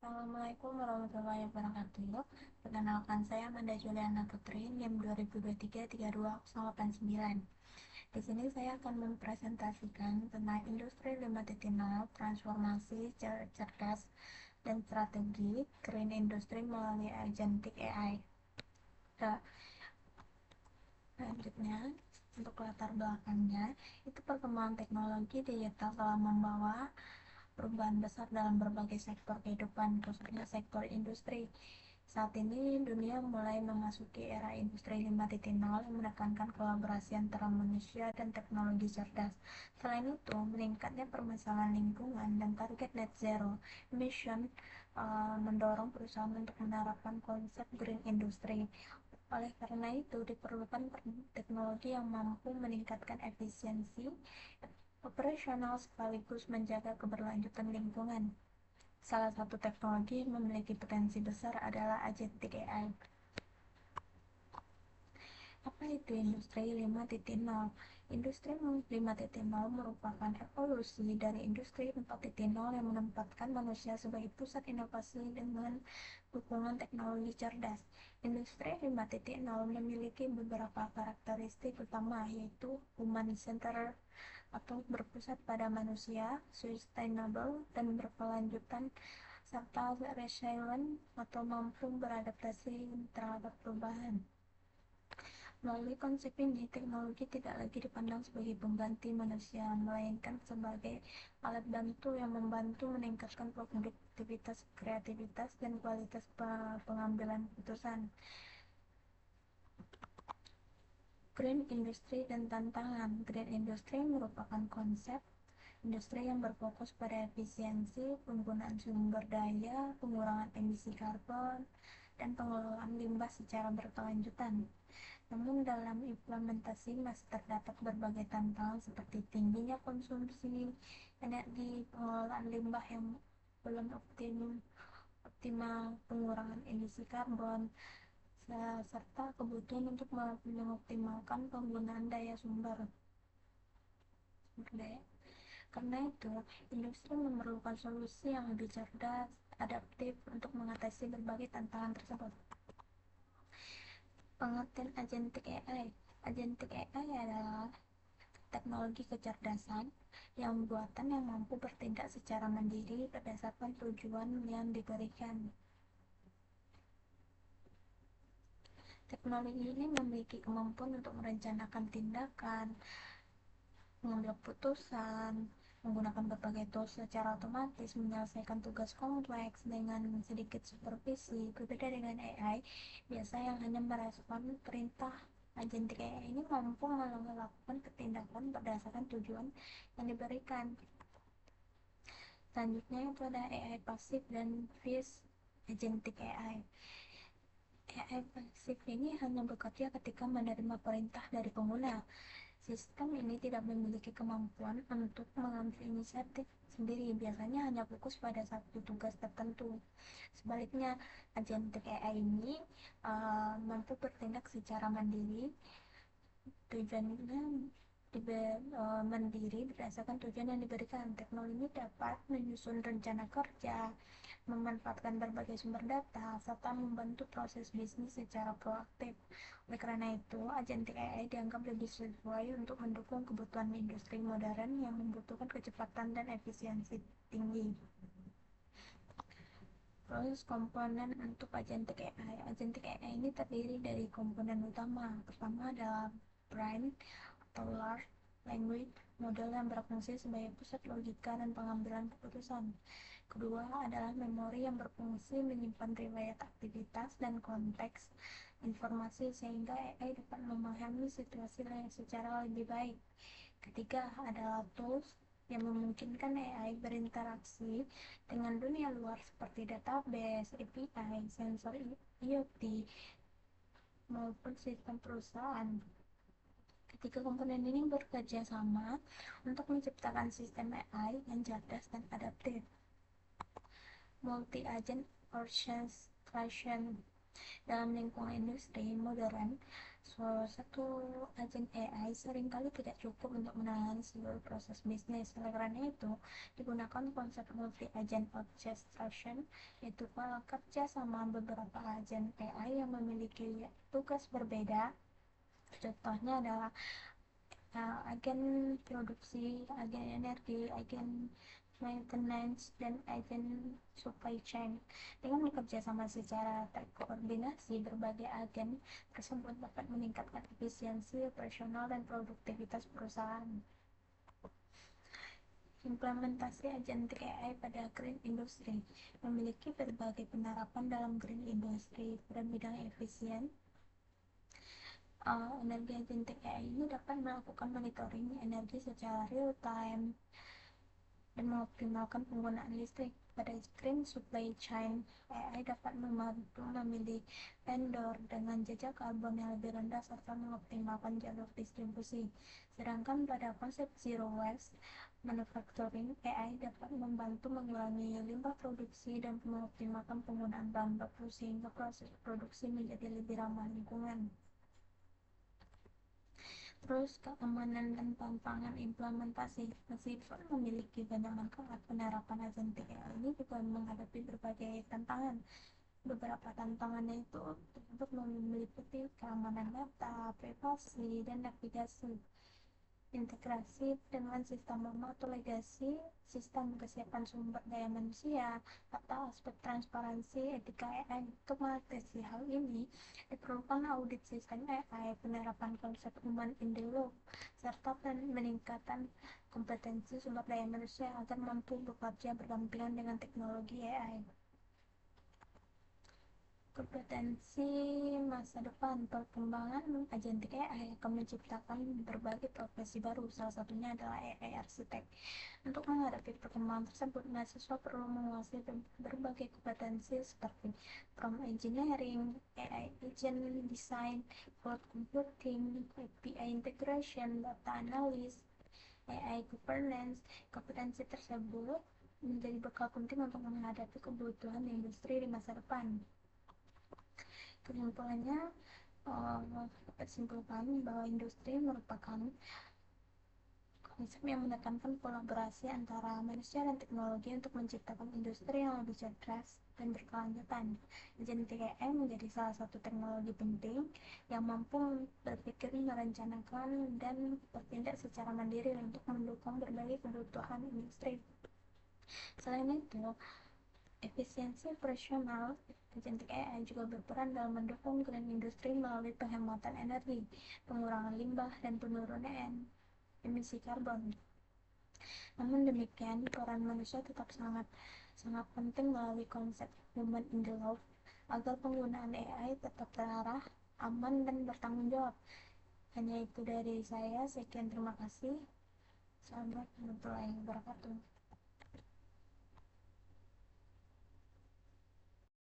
Assalamualaikum warahmatullahi wabarakatuh. Perkenalkan saya Amanda Juliana Putri, NIM 2023-32089. Di sini saya akan mempresentasikan tentang Industri 5.0, transformasi cerdas dan strategi Green Industry melalui Agentic AI. Selanjutnya, untuk latar belakangnya, itu perkembangan teknologi digital telah membawa perubahan besar dalam berbagai sektor kehidupan, khususnya sektor industri. Saat ini, dunia mulai memasuki era industri 5.0 yang menekankan kolaborasi antara manusia dan teknologi cerdas. Selain itu, meningkatnya permasalahan lingkungan dan target net zero emission mendorong perusahaan untuk menerapkan konsep green industry. Oleh karena itu, diperlukan teknologi yang mampu meningkatkan efisiensi operasional sekaligus menjaga keberlanjutan lingkungan. Salah satu teknologi yang memiliki potensi besar adalah agentic AI. Apa itu Industri 5.0? Industri 5.0 merupakan evolusi dari Industri 4.0 yang menempatkan manusia sebagai pusat inovasi dengan dukungan teknologi cerdas. Industri 5.0 memiliki beberapa karakteristik utama, yaitu human-centered atau berpusat pada manusia, sustainable dan berkelanjutan, serta resilient atau mampu beradaptasi terhadap perubahan. Melalui konsep ini, teknologi tidak lagi dipandang sebagai pengganti manusia, melainkan sebagai alat bantu yang membantu meningkatkan produktivitas, kreativitas, dan kualitas pengambilan keputusan. Green Industry dan tantangan. Green Industry merupakan konsep industri yang berfokus pada efisiensi, penggunaan sumber daya, pengurangan emisi karbon, dan pengelolaan limbah secara berkelanjutan. Namun dalam implementasi masih terdapat berbagai tantangan seperti tingginya konsumsi energi, pengelolaan limbah yang belum optimal, pengurangan emisi karbon, serta kebutuhan untuk mengoptimalkan penggunaan sumber daya. Karena itu, industri memerlukan solusi yang lebih cerdas, adaptif untuk mengatasi berbagai tantangan tersebut. Pengertian Agentic AI. Agentic AI adalah teknologi kecerdasan yang buatan yang mampu bertindak secara mandiri berdasarkan tujuan yang diberikan. Teknologi ini memiliki kemampuan untuk merencanakan tindakan, mengambil keputusan, menggunakan berbagai tools secara otomatis, menyelesaikan tugas kompleks dengan sedikit supervisi. Berbeda dengan AI, biasa yang hanya merespon perintah, agentic AI ini mampu melakukan tindakan berdasarkan tujuan yang diberikan. Selanjutnya itu ada AI pasif dan fused agentic AI. AI pasif ini hanya bekerja ketika menerima perintah dari pengguna. Sistem ini tidak memiliki kemampuan untuk mengambil inisiatif sendiri, biasanya hanya fokus pada satu tugas tertentu. Sebaliknya, agentic AI ini mampu bertindak secara mandiri, tujuannya mandiri berdasarkan tujuan yang diberikan. Teknologi ini dapat menyusun rencana kerja, memanfaatkan berbagai sumber data, serta membantu proses bisnis secara proaktif. Oleh karena itu, agentic AI dianggap lebih sesuai untuk mendukung kebutuhan industri modern yang membutuhkan kecepatan dan efisiensi tinggi. Terus komponen untuk agentic AI. Agentic AI ini terdiri dari komponen utama. Pertama adalah brain atau large language model yang berfungsi sebagai pusat logika dan pengambilan keputusan. Kedua adalah memori yang berfungsi menyimpan riwayat aktivitas dan konteks informasi sehingga AI dapat memahami situasi secara lebih baik. Ketiga adalah tools yang memungkinkan AI berinteraksi dengan dunia luar seperti database, API, sensor IoT, maupun sistem perusahaan. Ketiga komponen ini bekerja sama untuk menciptakan sistem AI yang cerdas dan adaptif. Multi-agent orchestration. Dalam lingkungan industri modern, satu agen AI seringkali tidak cukup untuk menangani seluruh proses bisnis. Oleh karena itu, digunakan konsep multi-agent orchestration, yaitu kerja sama beberapa agen AI yang memiliki tugas berbeda. Contohnya adalah agen produksi, agen energi, agen maintenance, dan agen supply chain. Dengan bekerja sama secara terkoordinasi, berbagai agen tersebut dapat meningkatkan efisiensi operasional dan produktivitas perusahaan. Implementasi agentic AI pada green industry memiliki berbagai penerapan dalam green industry pada bidang efisien. Energi agentic AI ini dapat melakukan monitoring energi secara real time dan mengoptimalkan penggunaan listrik. Pada green supply chain, AI dapat membantu memilih vendor dengan jejak karbon yang lebih rendah serta mengoptimalkan jalur distribusi. Sedangkan pada konsep zero waste manufacturing, AI dapat membantu mengurangi limbah produksi dan mengoptimalkan penggunaan bahan baku sehingga proses produksi menjadi lebih ramah lingkungan. Terus keamanan dan tantangan implementasi. Meskipun memiliki banyak manfaat, penerapan agentic AI ini juga menghadapi berbagai tantangan. Beberapa tantangannya itu tersebut meliputi keamanan data, privasi, dan navigasi, integrasi dengan sistem lama atau legasi, sistem kesiapan sumber daya manusia, atau aspek transparansi etika AI. Untuk mengatasi hal ini, diperlukan audit sistem AI, penerapan konsep human in the loop, serta peningkatan kompetensi sumber daya manusia agar mampu bekerja berdampingan dengan teknologi AI. Kompetensi masa depan. Perkembangan agentic AI akan menciptakan berbagai profesi baru, salah satunya adalah AI arsitek. Untuk menghadapi perkembangan tersebut, mahasiswa perlu menguasai berbagai kompetensi seperti prompt engineering, AI agent design, cloud computing, API integration, data analysis, AI governance. Kompetensi tersebut menjadi bekal penting untuk menghadapi kebutuhan industri di masa depan. Kesimpulannya, dapat simpulkan bahwa industri merupakan konsep yang menekankan kolaborasi antara manusia dan teknologi untuk menciptakan industri yang lebih cerdas dan berkelanjutan. Agentic AI menjadi salah satu teknologi penting yang mampu berpikir, merencanakan, dan bertindak secara mandiri untuk mendukung berbagai kebutuhan industri. Selain itu, efisiensi operasional agentic AI juga berperan dalam mendukung green industry melalui penghematan energi, pengurangan limbah, dan penurunan emisi karbon. Namun demikian, peran manusia tetap sangat penting melalui konsep human in the loop agar penggunaan AI tetap terarah, aman, dan bertanggung jawab. Hanya itu dari saya. Sekian, terima kasih. Assalamualaikum warahmatullahi wabarakatuh.